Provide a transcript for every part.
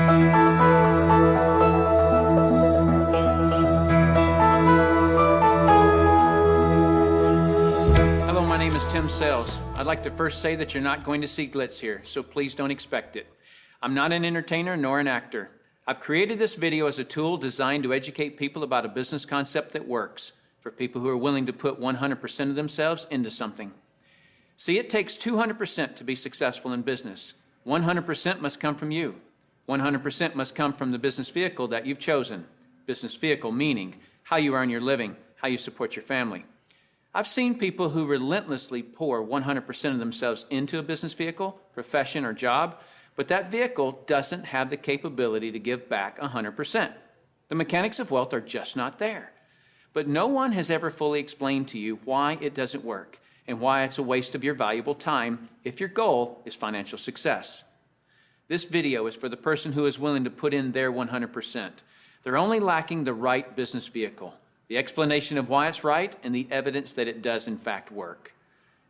Hello, my name is Tim Sales. I'd like to first say that you're not going to see glitz here, so please don't expect it. I'm not an entertainer nor an actor. I've created this video as a tool designed to educate people about a business concept that works, for people who are willing to put 100% of themselves into something. See, it takes 200% to be successful in business. 100% must come from you. 100% must come from the business vehicle that you've chosen. Business vehicle meaning how you earn your living, how you support your family. I've seen people who relentlessly pour 100% of themselves into a business vehicle, profession, or job, but that vehicle doesn't have the capability to give back 100%. The mechanics of wealth are just not there. But no one has ever fully explained to you why it doesn't work and why it's a waste of your valuable time if your goal is financial success. This video is for the person who is willing to put in their 100%. They're only lacking the right business vehicle, the explanation of why it's right, and the evidence that it does in fact work.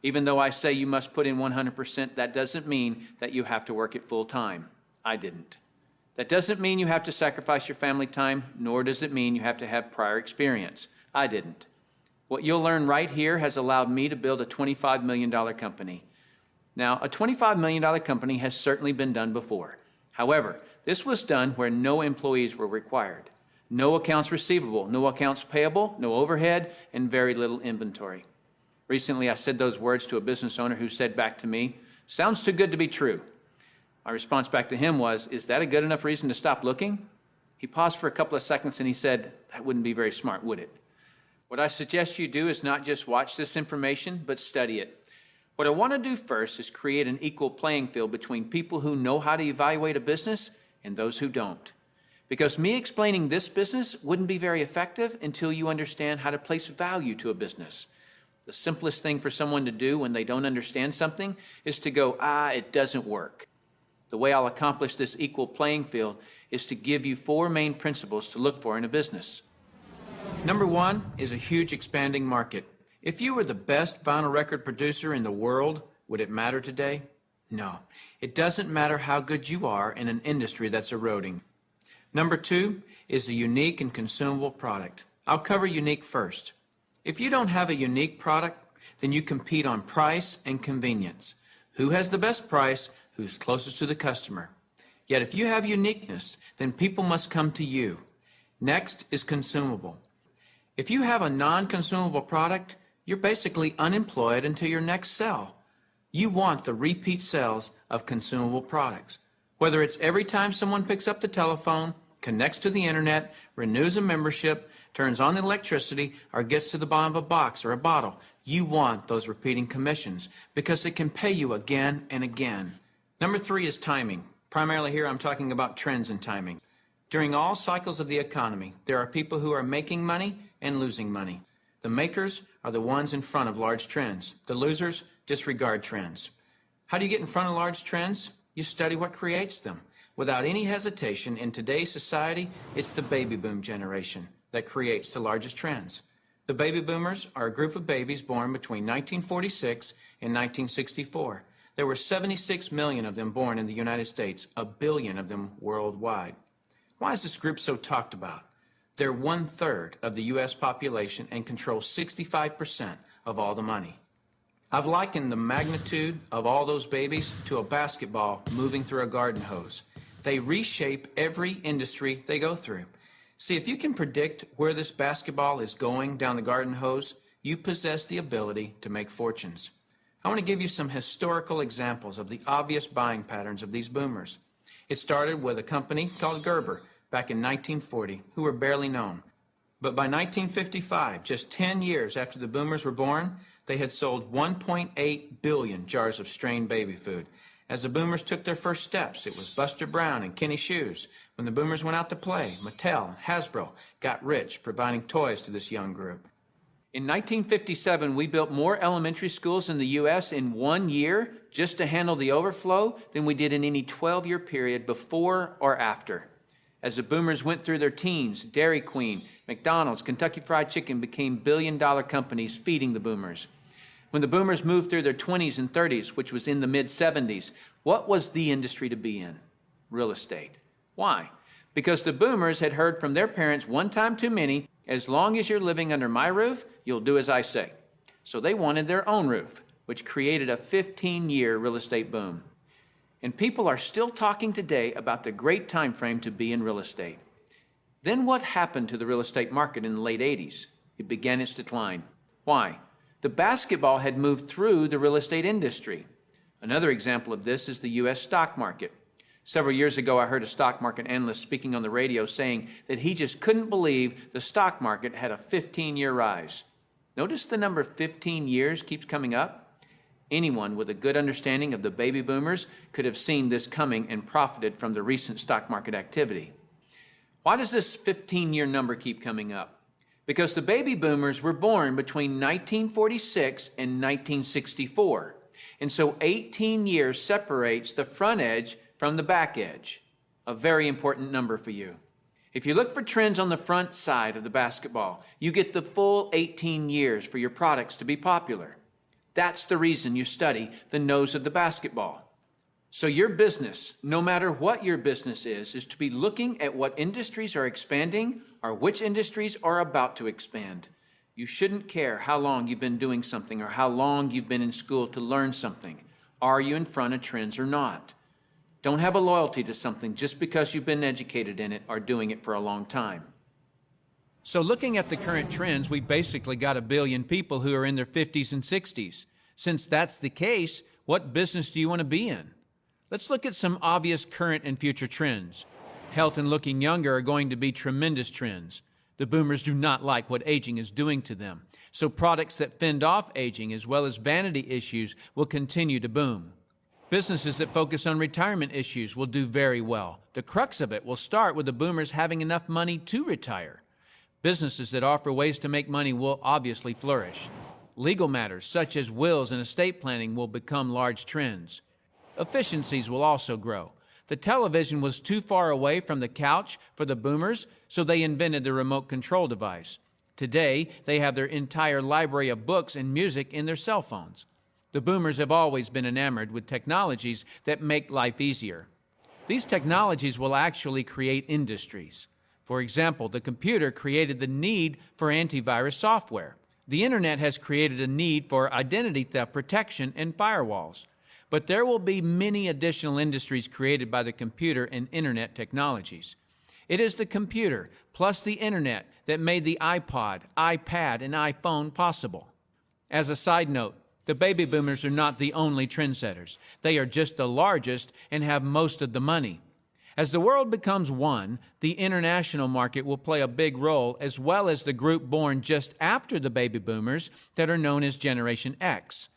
Even though I say you must put in 100%, that doesn't mean that you have to work it full time. I didn't. That doesn't mean you have to sacrifice your family time, nor does it mean you have to have prior experience. I didn't. What you'll learn right here has allowed me to build a $25 million company. Now, a $25 million company has certainly been done before. However, this was done where no employees were required. No accounts receivable, no accounts payable, no overhead, and very little inventory. Recently, I said those words to a business owner who said back to me, "Sounds too good to be true." My response back to him was, "Is that a good enough reason to stop looking?" He paused for a couple of seconds and he said, "That wouldn't be very smart, would it?" What I suggest you do is not just watch this information, but study it. What I want to do first is create an equal playing field between people who know how to evaluate a business and those who don't. Because me explaining this business wouldn't be very effective until you understand how to place value to a business. The simplest thing for someone to do when they don't understand something is to go, it doesn't work. The way I'll accomplish this equal playing field is to give you 4 main principles to look for in a business. Number 1 is a huge expanding market. If you were the best vinyl record producer in the world, would it matter today? No. It doesn't matter how good you are in an industry that's eroding. Number 2 is a unique and consumable product. I'll cover unique first. If you don't have a unique product, then you compete on price and convenience. Who has the best price? Who's closest to the customer? Yet if you have uniqueness, then people must come to you. Next is consumable. If you have a non-consumable product, you're basically unemployed until your next sell. You want the repeat sales of consumable products. Whether it's every time someone picks up the telephone, connects to the internet, renews a membership, turns on electricity, or gets to the bottom of a box or a bottle, you want those repeating commissions because it can pay you again and again. Number 3 is timing. Primarily here I'm talking about trends and timing. During all cycles of the economy, there are people who are making money and losing money. The makers are the ones in front of large trends. The losers disregard trends. How do you get in front of large trends? You study what creates them. Without any hesitation, in today's society, it's the baby boom generation that creates the largest trends. The baby boomers are a group of babies born between 1946 and 1964. There were 76 million of them born in the United States, 1 billion of them worldwide. Why is this group so talked about? They're 1/3 of the U.S. population and control 65% of all the money. I've likened the magnitude of all those babies to a basketball moving through a garden hose. They reshape every industry they go through. See, if you can predict where this basketball is going down the garden hose, you possess the ability to make fortunes. I want to give you some historical examples of the obvious buying patterns of these boomers. It started with a company called Gerber back in 1940, who were barely known. But by 1955, just 10 years after the boomers were born, they had sold 1.8 billion jars of strained baby food. As the boomers took their first steps, it was Buster Brown and Kenny Shoes. When the boomers went out to play, Mattel and Hasbro got rich providing toys to this young group. In 1957, we built more elementary schools in the U.S. in 1 year just to handle the overflow than we did in any 12-year period before or after. As the boomers went through their teens, Dairy Queen, McDonald's, Kentucky Fried Chicken became billion-dollar companies feeding the boomers. When the boomers moved through their 20s and 30s, which was in the mid-70s, what was the industry to be in? Real estate. Why? Because the boomers had heard from their parents one time too many, as long as you're living under my roof, you'll do as I say. So they wanted their own roof, which created a 15-year real estate boom. And people are still talking today about the great time frame to be in real estate. Then what happened to the real estate market in the late 80s? It began its decline. Why? The basketball had moved through the real estate industry. Another example of this is the U.S. stock market. Several years ago, I heard a stock market analyst speaking on the radio saying that he just couldn't believe the stock market had a 15-year rise. Notice the number 15 years keeps coming up. Anyone with a good understanding of the baby boomers could have seen this coming and profited from the recent stock market activity. Why does this 15-year number keep coming up? Because the baby boomers were born between 1946 and 1964. And so 18 years separates the front edge from the back edge. A very important number for you. If you look for trends on the front side of the basketball, you get the full 18 years for your products to be popular. That's the reason you study the nose of the basketball. So your business, no matter what your business is to be looking at what industries are expanding or which industries are about to expand. You shouldn't care how long you've been doing something or how long you've been in school to learn something. Are you in front of trends or not? Don't have a loyalty to something just because you've been educated in it or doing it for a long time. So looking at the current trends, we basically got 1 billion people who are in their 50s and 60s. Since that's the case, what business do you want to be in? Let's look at some obvious current and future trends. Health and looking younger are going to be tremendous trends. The boomers do not like what aging is doing to them. So products that fend off aging as well as vanity issues will continue to boom. Businesses that focus on retirement issues will do very well. The crux of it will start with the boomers having enough money to retire. Businesses that offer ways to make money will obviously flourish. Legal matters such as wills and estate planning will become large trends. Efficiencies will also grow. The television was too far away from the couch for the boomers, so they invented the remote control device. Today, they have their entire library of books and music in their cell phones. The boomers have always been enamored with technologies that make life easier. These technologies will actually create industries. For example, the computer created the need for antivirus software. The internet has created a need for identity theft protection and firewalls. But there will be many additional industries created by the computer and internet technologies. It is the computer plus the internet that made the iPod, iPad, and iPhone possible. As a side note, the baby boomers are not the only trendsetters. They are just the largest and have most of the money. As the world becomes one, the international market will play a big role, as well as the group born just after the baby boomers that are known as Generation X.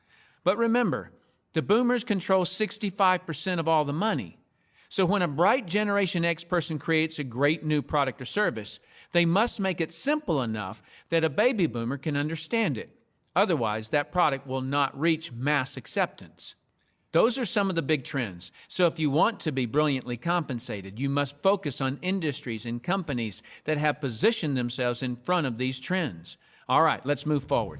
But remember, the boomers control 65% of all the money. So when a bright Generation X person creates a great new product or service, they must make it simple enough that a baby boomer can understand it. Otherwise, that product will not reach mass acceptance. Those are some of the big trends. So if you want to be brilliantly compensated, you must focus on industries and companies that have positioned themselves in front of these trends. All right, let's move forward.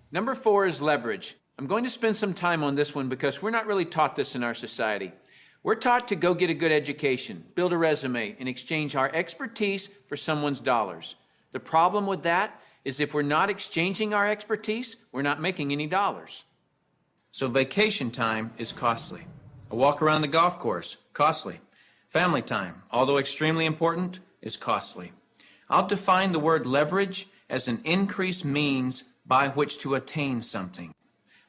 Number 4 is leverage. I'm going to spend some time on this one because we're not really taught this in our society. We're taught to go get a good education, build a resume, and exchange our expertise for someone's dollars. The problem with that is if we're not exchanging our expertise, we're not making any dollars. So vacation time is costly. A walk around the golf course, costly. Family time, although extremely important, is costly. I'll define the word leverage as an increased means by which to attain something.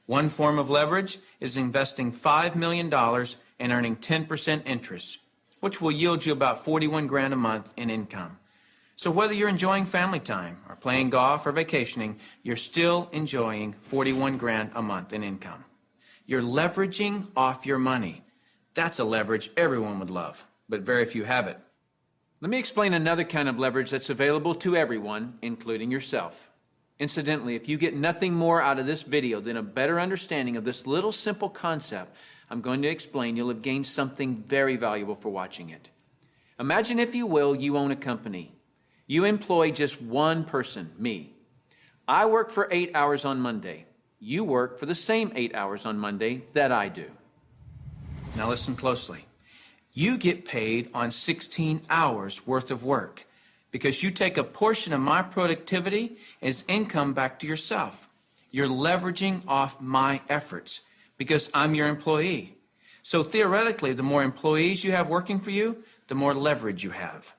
One form of leverage is investing $5 million and earning 10% interest, which will yield you about 41 grand a month in income. So whether you're enjoying family time or playing golf or vacationing, you're still enjoying 41 grand a month in income. You're leveraging off your money. That's a leverage everyone would love, but very few have it. Let me explain another kind of leverage that's available to everyone, including yourself. Incidentally, if you get nothing more out of this video than a better understanding of this little simple concept I'm going to explain, you'll have gained something very valuable for watching it. Imagine, if you will, you own a company. You employ just one person, me. I work for 8 hours on Monday. You work for the same 8 hours on Monday that I do. Now listen closely. You get paid on 16 hours worth of work because you take a portion of my productivity as income back to yourself. You're leveraging off my efforts because I'm your employee. So theoretically, the more employees you have working for you, the more leverage you have.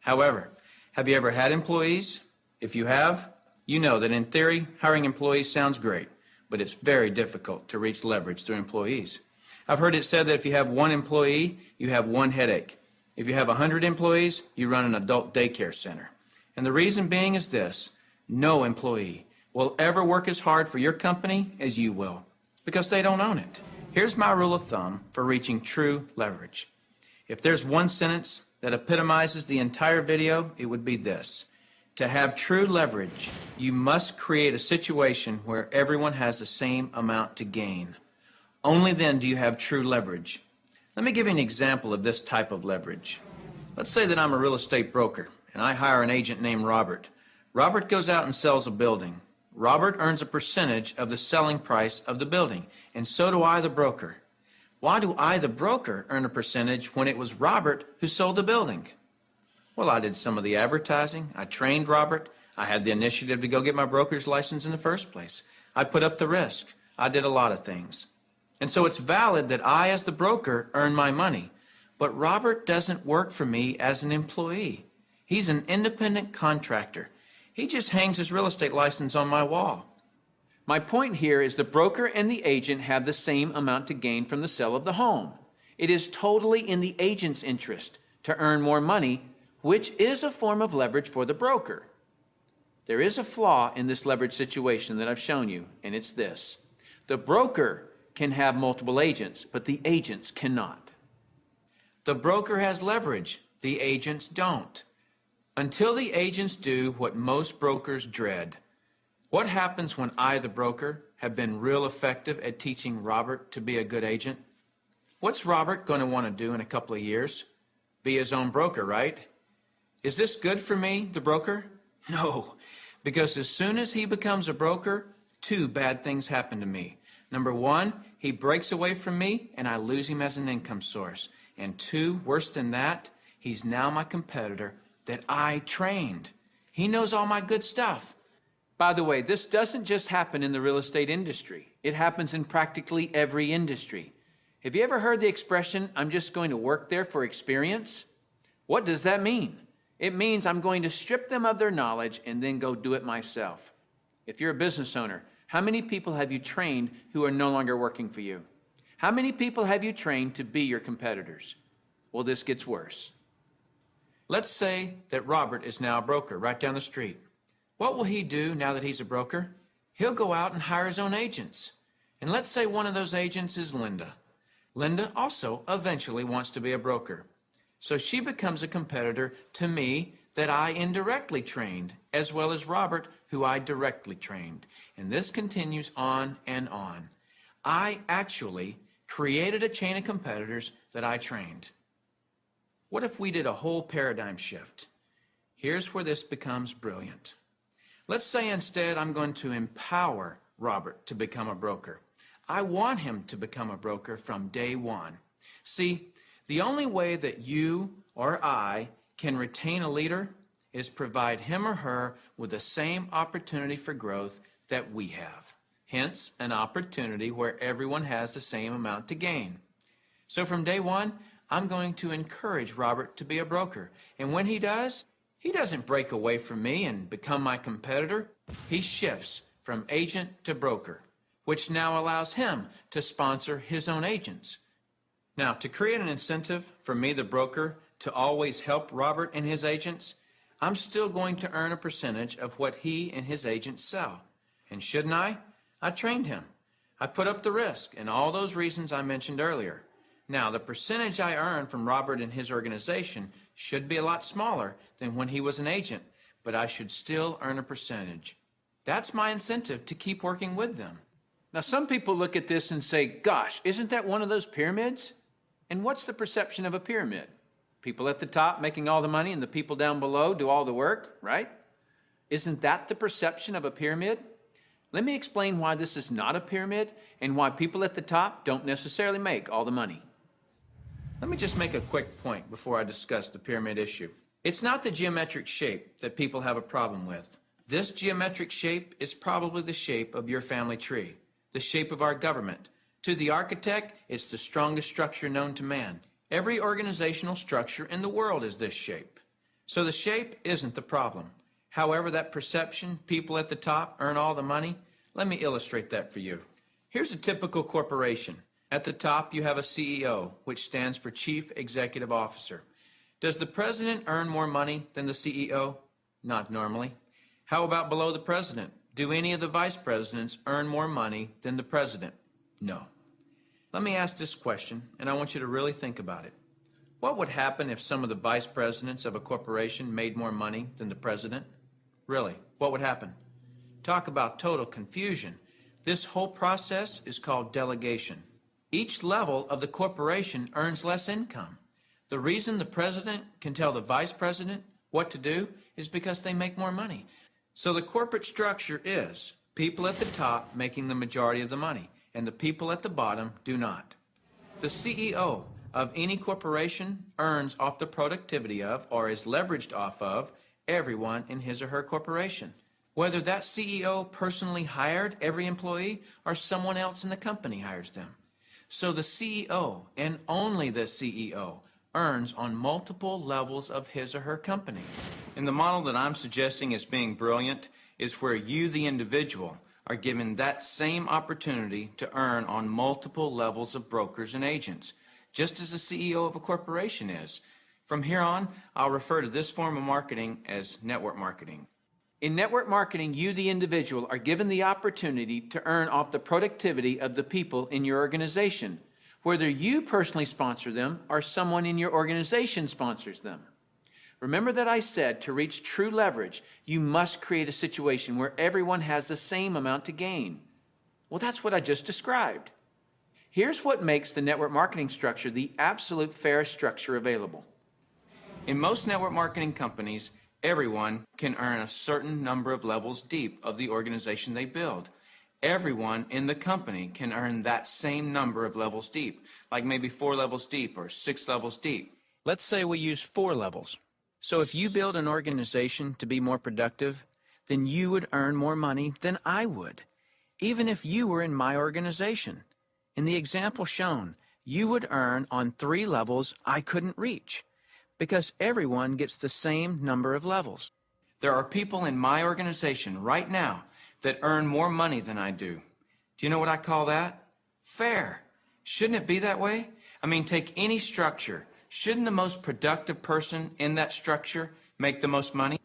However, have you ever had employees? If you have, you know that in theory, hiring employees sounds great, but it's very difficult to reach leverage through employees. I've heard it said that if you have one employee, you have one headache. If you have 100 employees, you run an adult daycare center. And the reason being is this: no employee will ever work as hard for your company as you will, because they don't own it. Here's my rule of thumb for reaching true leverage. If there's one sentence that epitomizes the entire video, it would be this: to have true leverage, you must create a situation where everyone has the same amount to gain. Only then do you have true leverage. Let me give you an example of this type of leverage. Let's say that I'm a real estate broker and I hire an agent named Robert. Robert goes out and sells a building. Robert earns a percentage of the selling price of the building, and so do I, the broker. Why do I, the broker, earn a percentage when it was Robert who sold the building? Well, I did some of the advertising. I trained Robert. I had the initiative to go get my broker's license in the first place. I put up the risk. I did a lot of things. And so it's valid that I, as the broker, earn my money. But Robert doesn't work for me as an employee. He's an independent contractor. He just hangs his real estate license on my wall. My point here is the broker and the agent have the same amount to gain from the sale of the home. It is totally in the agent's interest to earn more money, which is a form of leverage for the broker. There is a flaw in this leverage situation that I've shown you, and it's this: the broker can have multiple agents, but the agents cannot. The broker has leverage, the agents don't. Until the agents do what most brokers dread. What happens when I, the broker, have been real effective at teaching Robert to be a good agent? What's Robert going to want to do in a couple of years? Be his own broker, right? Is this good for me, the broker? No, because as soon as he becomes a broker, two bad things happen to me. Number one, he breaks away from me and I lose him as an income source. And two, worse than that, he's now my competitor that I trained. He knows all my good stuff. By the way, this doesn't just happen in the real estate industry. It happens in practically every industry. Have you ever heard the expression, "I'm just going to work there for experience"? What does that mean? It means I'm going to strip them of their knowledge and then go do it myself. If you're a business owner, how many people have you trained who are no longer working for you? How many people have you trained to be your competitors? Well, this gets worse. Let's say that Robert is now a broker right down the street. What will he do now that he's a broker? He'll go out and hire his own agents. And let's say one of those agents is Linda. Linda also eventually wants to be a broker. So she becomes a competitor to me that I indirectly trained, as well as Robert, who I directly trained. And this continues on and on. I actually created a chain of competitors that I trained. What if we did a whole paradigm shift? Here's where this becomes brilliant. Let's say instead I'm going to empower Robert to become a broker. I want him to become a broker from day one. See, the only way that you or I can retain a leader is provide him or her with the same opportunity for growth that we have. Hence, an opportunity where everyone has the same amount to gain. So from day one, I'm going to encourage Robert to be a broker. And when he does, he doesn't break away from me and become my competitor. He shifts from agent to broker, which now allows him to sponsor his own agents. Now, to create an incentive for me, the broker, to always help Robert and his agents, I'm still going to earn a percentage of what he and his agents sell. And shouldn't I? I trained him. I put up the risk and all those reasons I mentioned earlier. Now, the percentage I earn from Robert and his organization should be a lot smaller than when he was an agent, but I should still earn a percentage. That's my incentive to keep working with them. Now, some people look at this and say, gosh, isn't that one of those pyramids? And what's the perception of a pyramid? People at the top making all the money and the people down below do all the work, right? Isn't that the perception of a pyramid? Let me explain why this is not a pyramid and why people at the top don't necessarily make all the money. Let me just make a quick point before I discuss the pyramid issue. It's not the geometric shape that people have a problem with. This geometric shape is probably the shape of your family tree, the shape of our government. To the architect, it's the strongest structure known to man. Every organizational structure in the world is this shape. So the shape isn't the problem. However, that perception, people at the top earn all the money, let me illustrate that for you. Here's a typical corporation. At the top, you have a CEO, which stands for Chief Executive Officer. Does the president earn more money than the CEO? Not normally. How about below the president? Do any of the vice presidents earn more money than the president? No. Let me ask this question, and I want you to really think about it. What would happen if some of the vice presidents of a corporation made more money than the president? Really, what would happen? Talk about total confusion. This whole process is called delegation. Each level of the corporation earns less income. The reason the president can tell the vice president what to do is because they make more money. So the corporate structure is people at the top making the majority of the money, and the people at the bottom do not. The CEO of any corporation earns off the productivity of, or is leveraged off of, everyone in his or her corporation. Whether that CEO personally hired every employee or someone else in the company hires them. So the CEO, and only the CEO, earns on multiple levels of his or her company. And the model that I'm suggesting as being brilliant is where you, the individual, are given that same opportunity to earn on multiple levels of brokers and agents, just as the CEO of a corporation is. From here on, I'll refer to this form of marketing as network marketing. In network marketing, you, the individual, are given the opportunity to earn off the productivity of the people in your organization, whether you personally sponsor them or someone in your organization sponsors them. Remember that I said to reach true leverage, you must create a situation where everyone has the same amount to gain. Well, that's what I just described. Here's what makes the network marketing structure the absolute fairest structure available. In most network marketing companies, everyone can earn a certain number of levels deep of the organization they build. Everyone in the company can earn that same number of levels deep, like maybe 4 levels deep or 6 levels deep. Let's say we use 4 levels. So if you build an organization to be more productive, then you would earn more money than I would, even if you were in my organization. In the example shown, you would earn on 3 levels I couldn't reach, because everyone gets the same number of levels. There are people in my organization right now that earn more money than I do. Do you know what I call that? Fair. Shouldn't it be that way? I mean, take any structure. Shouldn't the most productive person in that structure make the most money?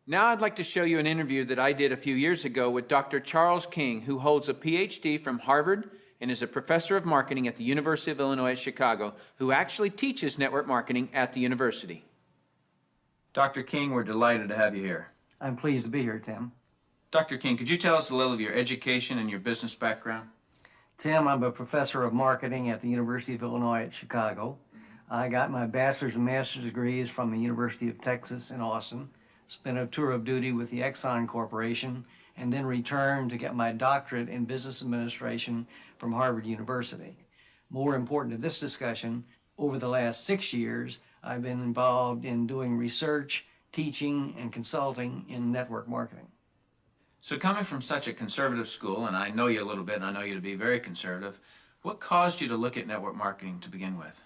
Now I'd like to show you an interview that I did a few years ago with Dr. Charles King, who holds a PhD from Harvard and is a professor of marketing at the University of Illinois at Chicago, who actually teaches network marketing at the university. Dr. King, we're delighted to have you here. I'm pleased to be here, Tim. Dr. King, could you tell us a little of your education and your business background? Tim, I'm a professor of marketing at the University of Illinois at Chicago. I got my bachelor's and master's degrees from the University of Texas in Austin, spent a tour of duty with the Exxon Corporation, and then returned to get my doctorate in business administration from Harvard University. More important to this discussion, over the last 6 years, I've been involved in doing research, teaching, and consulting in network marketing. So coming from such a conservative school, and I know you a little bit, and I know you to be very conservative, what caused you to look at network marketing to begin with?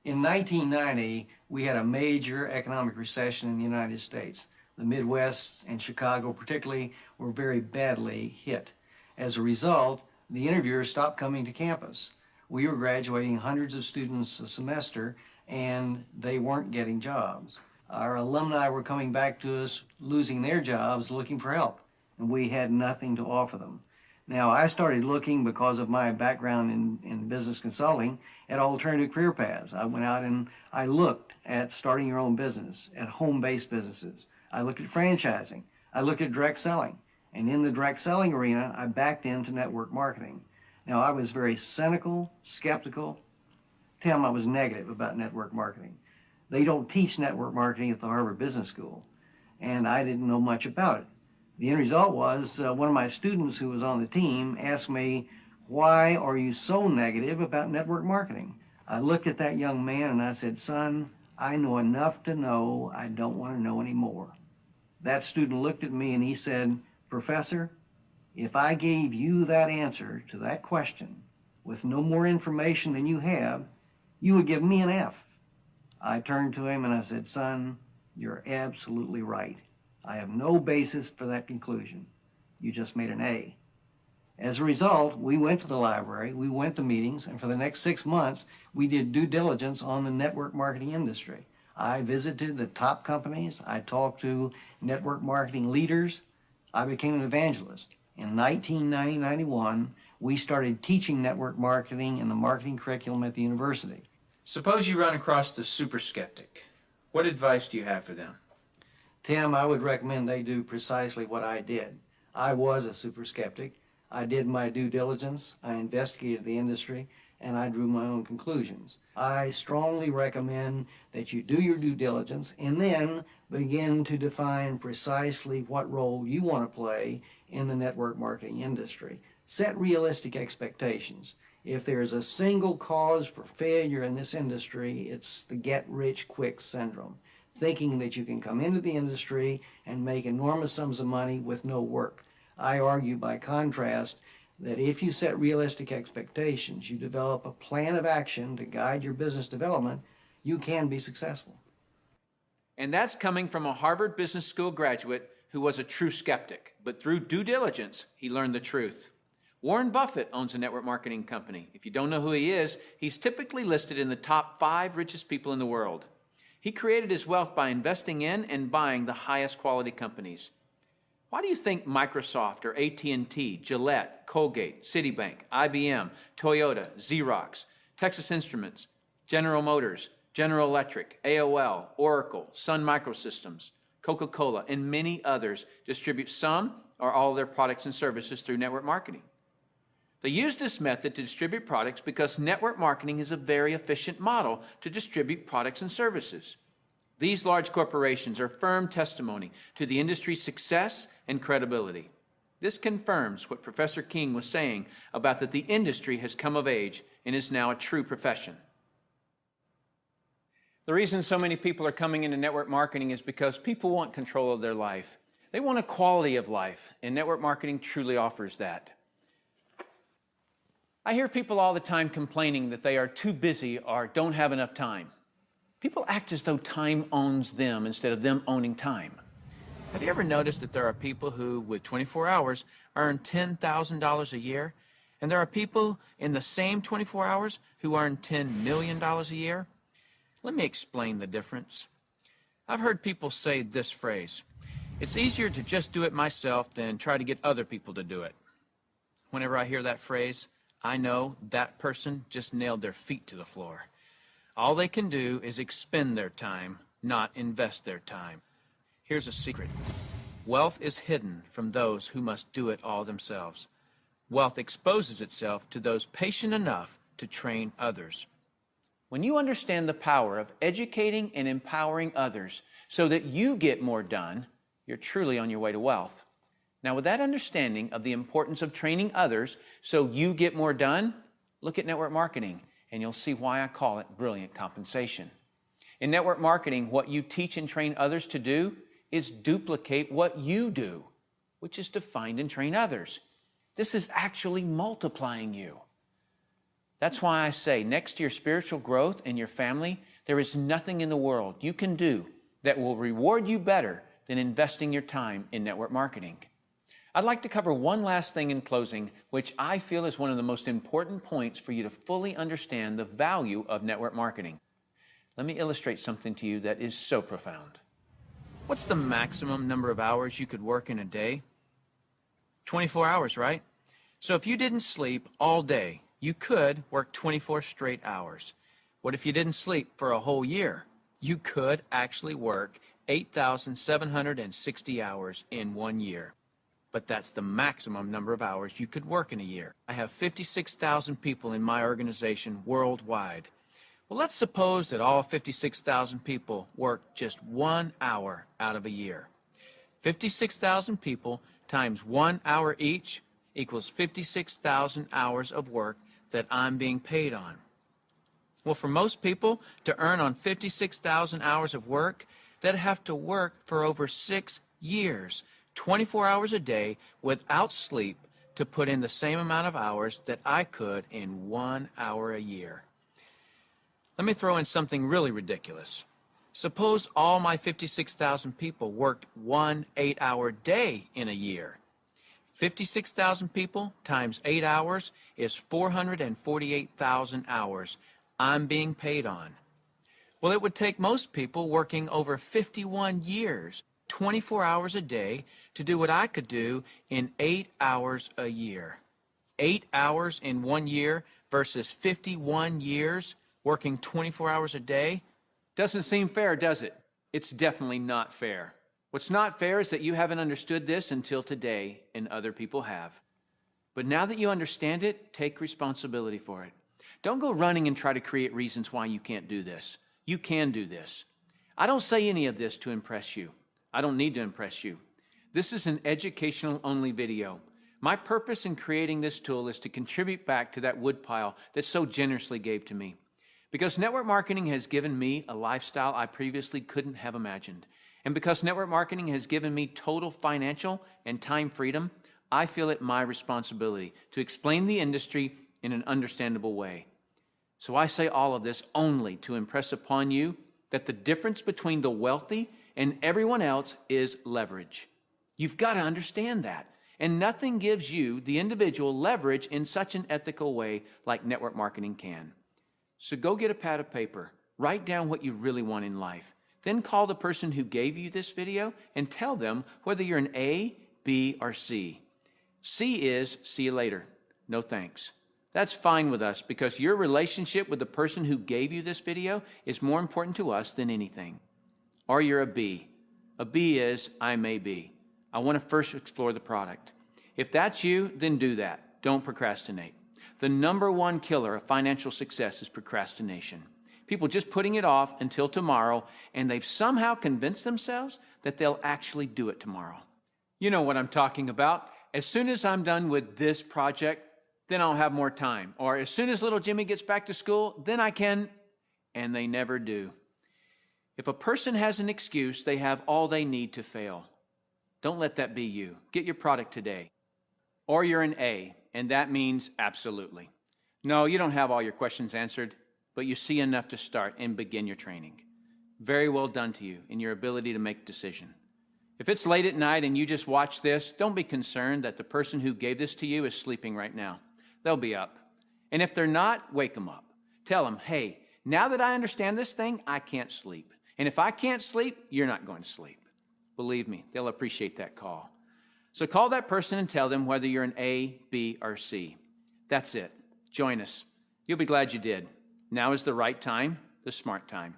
In 1990, we had a major economic recession in the United States. The Midwest and Chicago particularly were very badly hit. As a result, the interviewers stopped coming to campus. We were graduating hundreds of students a semester, and they weren't getting jobs. Our alumni were coming back to us, losing their jobs, looking for help, and we had nothing to offer them. Now, I started looking, because of my background in business consulting, at alternative career paths. I went out and I looked at starting your own business, at home-based businesses. I looked at franchising. I looked at direct selling. And in the direct selling arena, I backed into network marketing. Now, I was very cynical, skeptical. Tim, I was negative about network marketing. They don't teach network marketing at the Harvard Business School, and I didn't know much about it. The end result was one of my students who was on the team asked me, "Why are you so negative about network marketing?" I looked at that young man and I said, son, I know enough to know I don't want to know any more. That student looked at me and he said, Professor, if I gave you that answer to that question with no more information than you have, you would give me an F. I turned to him and I said, son, you're absolutely right. I have no basis for that conclusion. You just made an A. As a result, we went to the library, we went to meetings, and for the next 6 months, we did due diligence on the network marketing industry. I visited the top companies, I talked to network marketing leaders, I became an evangelist. In 1990-91, we started teaching network marketing in the marketing curriculum at the university. Suppose you run across the super skeptic. What advice do you have for them? Tim, I would recommend they do precisely what I did. I was a super skeptic. I did my due diligence, I investigated the industry, and I drew my own conclusions. I strongly recommend that you do your due diligence and then begin to define precisely what role you want to play in the network marketing industry. Set realistic expectations. If there's a single cause for failure in this industry, it's the get-rich-quick syndrome, thinking that you can come into the industry and make enormous sums of money with no work. I argue, by contrast, that if you set realistic expectations, you develop a plan of action to guide your business development, you can be successful. And that's coming from a Harvard Business School graduate who was a true skeptic, but through due diligence, he learned the truth. Warren Buffett owns a network marketing company. If you don't know who he is, he's typically listed in the top 5 richest people in the world. He created his wealth by investing in and buying the highest quality companies. Why do you think Microsoft or AT&T, Gillette, Colgate, Citibank, IBM, Toyota, Xerox, Texas Instruments, General Motors, General Electric, AOL, Oracle, Sun Microsystems, Coca-Cola, and many others distribute some or all of their products and services through network marketing? They use this method to distribute products because network marketing is a very efficient model to distribute products and services. These large corporations are firm testimony to the industry's success and credibility. This confirms what Professor King was saying about that the industry has come of age and is now a true profession. The reason so many people are coming into network marketing is because people want control of their life. They want a quality of life, and network marketing truly offers that. I hear people all the time complaining that they are too busy or don't have enough time. People act as though time owns them instead of them owning time. Have you ever noticed that there are people who, with 24 hours, earn $10,000 a year? And there are people in the same 24 hours who earn $10 million a year? Let me explain the difference. I've heard people say this phrase, "It's easier to just do it myself than try to get other people to do it." Whenever I hear that phrase, I know that person just nailed their feet to the floor. All they can do is expend their time, not invest their time. Here's a secret. Wealth is hidden from those who must do it all themselves. Wealth exposes itself to those patient enough to train others. When you understand the power of educating and empowering others so that you get more done, you're truly on your way to wealth. Now, with that understanding of the importance of training others so you get more done, look at network marketing, and you'll see why I call it brilliant compensation. In network marketing, what you teach and train others to do is duplicate what you do, which is to find and train others. This is actually multiplying you. That's why I say, next to your spiritual growth and your family, there is nothing in the world you can do that will reward you better than investing your time in network marketing. I'd like to cover one last thing in closing, which I feel is one of the most important points for you to fully understand the value of network marketing. Let me illustrate something to you that is so profound. What's the maximum number of hours you could work in a day? 24 hours, right? So if you didn't sleep all day, you could work 24 straight hours. What if you didn't sleep for a whole year? You could actually work 8,760 hours in 1 year. But that's the maximum number of hours you could work in a year. I have 56,000 people in my organization worldwide. Well, let's suppose that all 56,000 people work just 1 hour out of a year. 56,000 people times 1 hour each equals 56,000 hours of work that I'm being paid on. Well, for most people, to earn on 56,000 hours of work, they'd have to work for over 6 years, 24 hours a day without sleep to put in the same amount of hours that I could in 1 hour a year. Let me throw in something really ridiculous. Suppose all my 56,000 people worked 1 8-hour day in a year. 56,000 people times 8 hours is 448,000 hours I'm being paid on. Well, it would take most people working over 51 years, 24 hours a day, to do what I could do in 8 hours a year. 8 hours in 1 year versus 51 years working 24 hours a day? Doesn't seem fair, does it? It's definitely not fair. What's not fair is that you haven't understood this until today, and other people have. But now that you understand it, take responsibility for it. Don't go running and try to create reasons why you can't do this. You can do this. I don't say any of this to impress you. I don't need to impress you. This is an educational-only video. My purpose in creating this tool is to contribute back to that woodpile that so generously gave to me. Because network marketing has given me a lifestyle I previously couldn't have imagined. And because network marketing has given me total financial and time freedom, I feel it my responsibility to explain the industry in an understandable way. So I say all of this only to impress upon you that the difference between the wealthy and everyone else is leverage. You've got to understand that. And nothing gives you, the individual, leverage in such an ethical way like network marketing can. So go get a pad of paper, write down what you really want in life. Then call the person who gave you this video and tell them whether you're an A, B, or C. C is see you later. No thanks. That's fine with us because your relationship with the person who gave you this video is more important to us than anything. Or you're a B. A B is I may be. I want to first explore the product. If that's you, then do that. Don't procrastinate. The #1 killer of financial success is procrastination. People just putting it off until tomorrow, and they've somehow convinced themselves that they'll actually do it tomorrow. You know what I'm talking about. As soon as I'm done with this project, then I'll have more time. Or as soon as little Jimmy gets back to school, then I can, and they never do. If a person has an excuse, they have all they need to fail. Don't let that be you. Get your product today. Or you're an A, and that means absolutely. No, you don't have all your questions answered, but you see enough to start and begin your training. Very well done to you in your ability to make a decision. If it's late at night and you just watch this, don't be concerned that the person who gave this to you is sleeping right now. They'll be up. And if they're not, wake them up. Tell them, hey, now that I understand this thing, I can't sleep. And if I can't sleep, you're not going to sleep. Believe me, they'll appreciate that call. So call that person and tell them whether you're an A, B, or C. That's it. Join us. You'll be glad you did. Now is the right time, the smart time.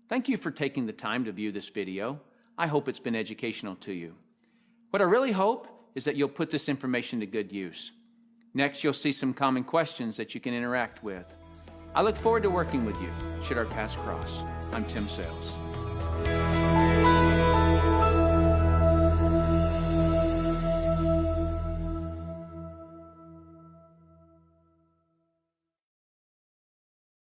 Thank you for taking the time to view this video. I hope it's been educational to you. What I really hope is that you'll put this information to good use. Next, you'll see some common questions that you can interact with. I look forward to working with you, should our paths cross. I'm Tim Sales.